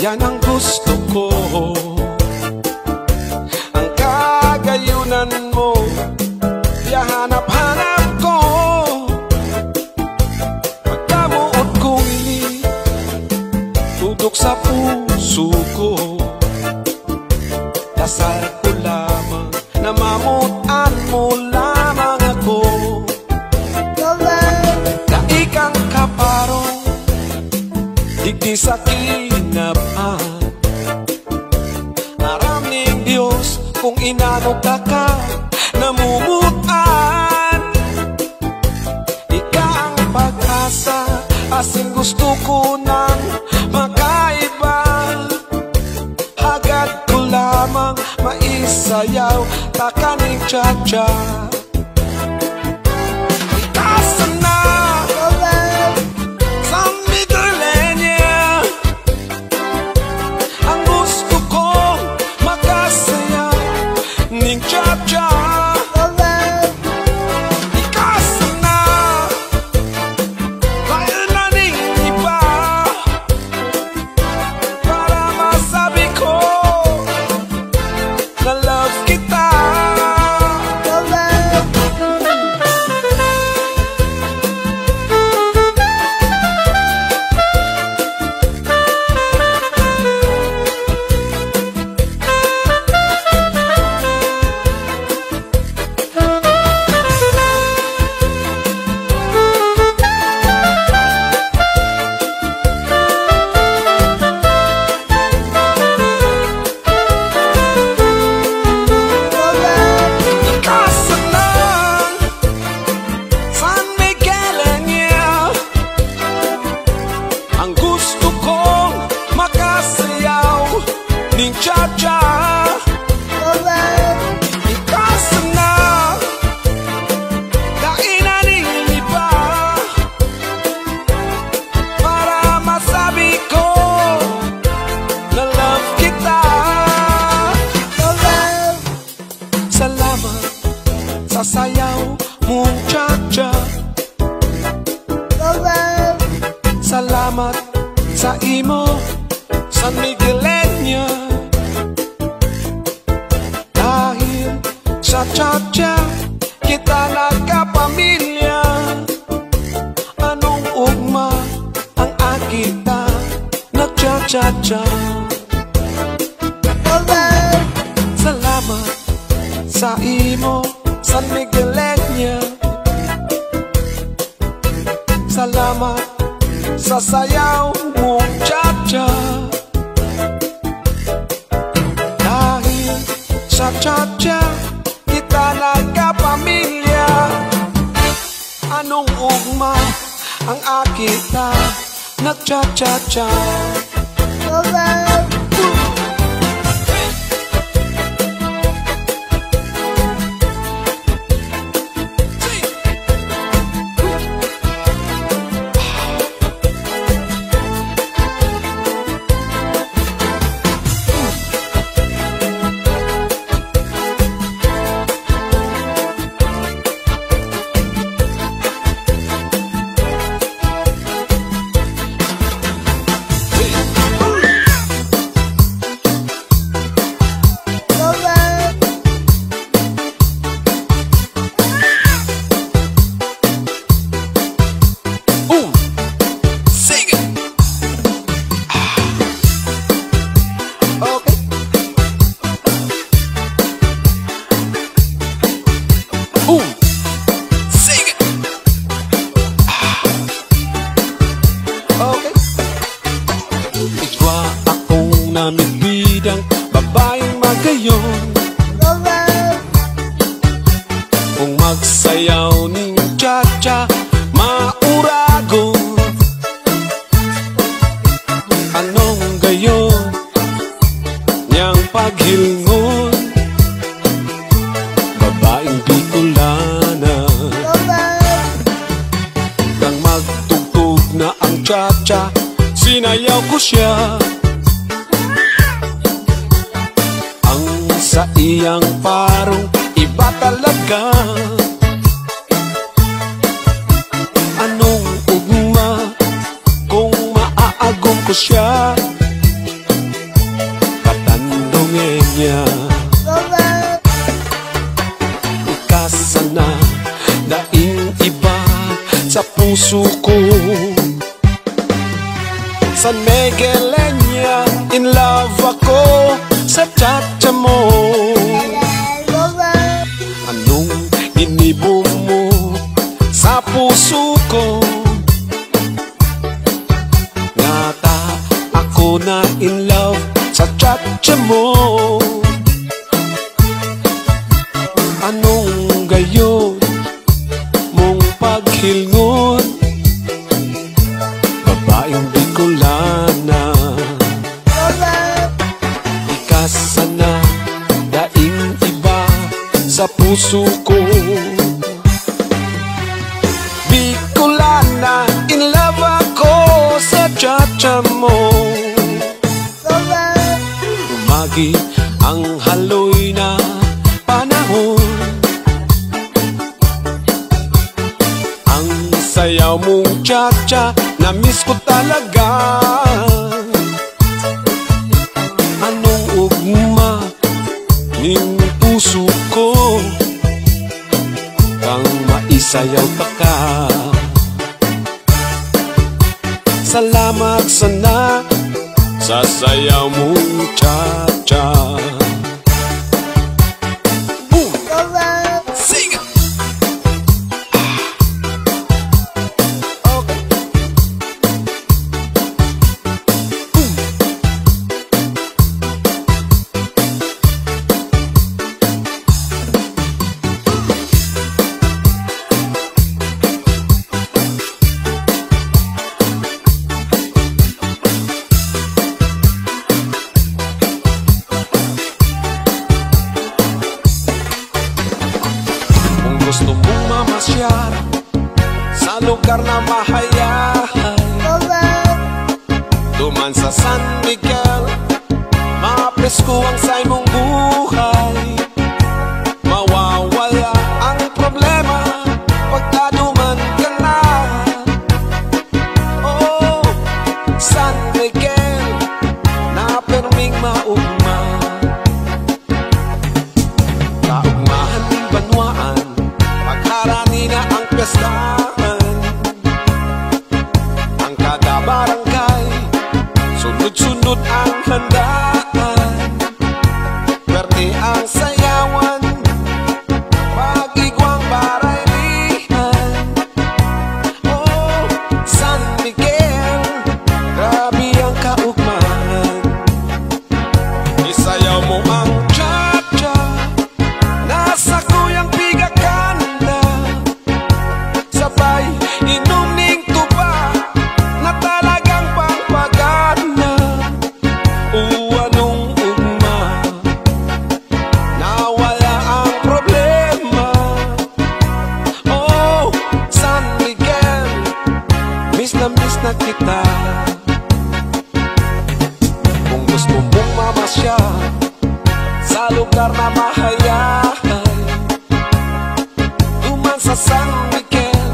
yan ang gusto ko. Ang kagayunan mo, yahanap-hanap ko. Pagkamuot kong ini, tudok sa puso ko. Dasal ko lamang na mamutan mo lamang ako. Daikang kaparong, digdi sa kinabaan. Aram ning Diyos kung inano ka namumutan. Ika ang pag-asa, asin gusto ko nang makaiba. Agad ko lamang maisayaw, takaning cha-cha. Sayaw mong cha-cha. Salamat sa imo, San Miguelenya. Dahil sa cha-cha, kita nagkapamilya. Anong ugma ang akita, nag-cha-cha-cha. Salamat sa imo, San Miguelenya. Salamat sa sayaw mong cha-cha. Dahil sa cha-cha, kita nagkapamilya. Anong ugma ang akita, nag-cha-cha-cha. Namibidang babaeng magayon, kung magsayaw ning cha-cha mauragon. Anong gayon niyang paghilngon, babaeng Bicolana. Nang magtugtog na ang cha-cha, sinayaw ko siya. Sa iyang parong iba talaga. Anong ugma kung maaagom ko siya. sa puso ko. San Miguel Leña, in love ako sa cha-cha mo. Anong inibong mo sa puso ko? Ngata ako na in love sa cha-cha mo. Anong gayon mong paghilngon? Babaeng Bicolana, ikasa na daing iba sa puso ko. Bicolana, in love ako sa cha-cha mo. Umagi ang haloy na panahon, ang sayaw mong cha-cha, na-miss ko talaga. Anong ugma ning puso ko, kang maisayaw pa ka. Salamat sana sa sayaw mong cha-cha. Gusto mong mamasyal sa lugar na mahayahay, duman sa San Miguel, mapresko ang say mong buhay. Mawawala ang problema pagka duman ka na. Oh, San Miguel, na perming maugma. Kaugmahan ng banwaan, pagharani na ang piyestahan. Ang kada barangay, sunod-sunod ang handaan. Pwerte ang sayawan, pag-igwang baraylihan. Oh, San Miguel, grabe ang kaugmahan. Isayaw mo ang cha-cha, nasa kuyang pigakanda. Sabay inom ning tuba, na talagang pangpagana. Anong ugma, nawala ang problema. Oh, San Miguel, miss na kita. Kung gusto mong mamasyal sa lugar na mahayahay, duman sa San Miguel,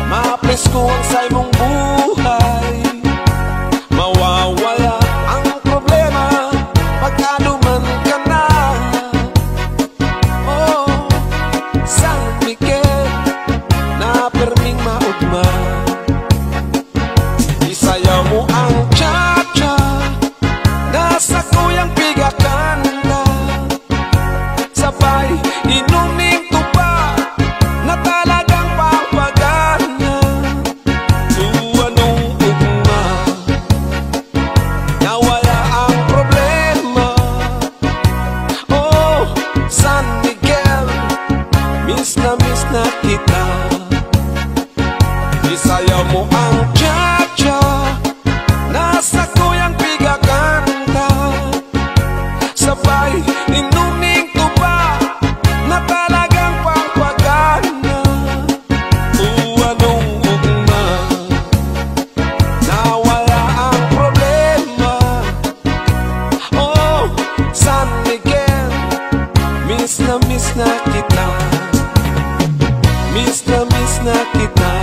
mapresko ang say mong buhay. Mawawala ang problema pagka duman ka na. Oh, San Miguel, na perming maugma. Isayaw mo ang cha-cha, nasa kuyang pigakanda. Sabay inom ning tuba, na talagang pangpagana. Anong ugma, nawala ang problema. Oh, San Miguel, miss na kita. Isayaw mo ang cha-cha, nasa kuyang pigakanta. Sabay inom ning tuba, na talagang pangpagana. Anong ugma, nawala ang problema. Oh, San Miguel, miss na kita. Miss na kita.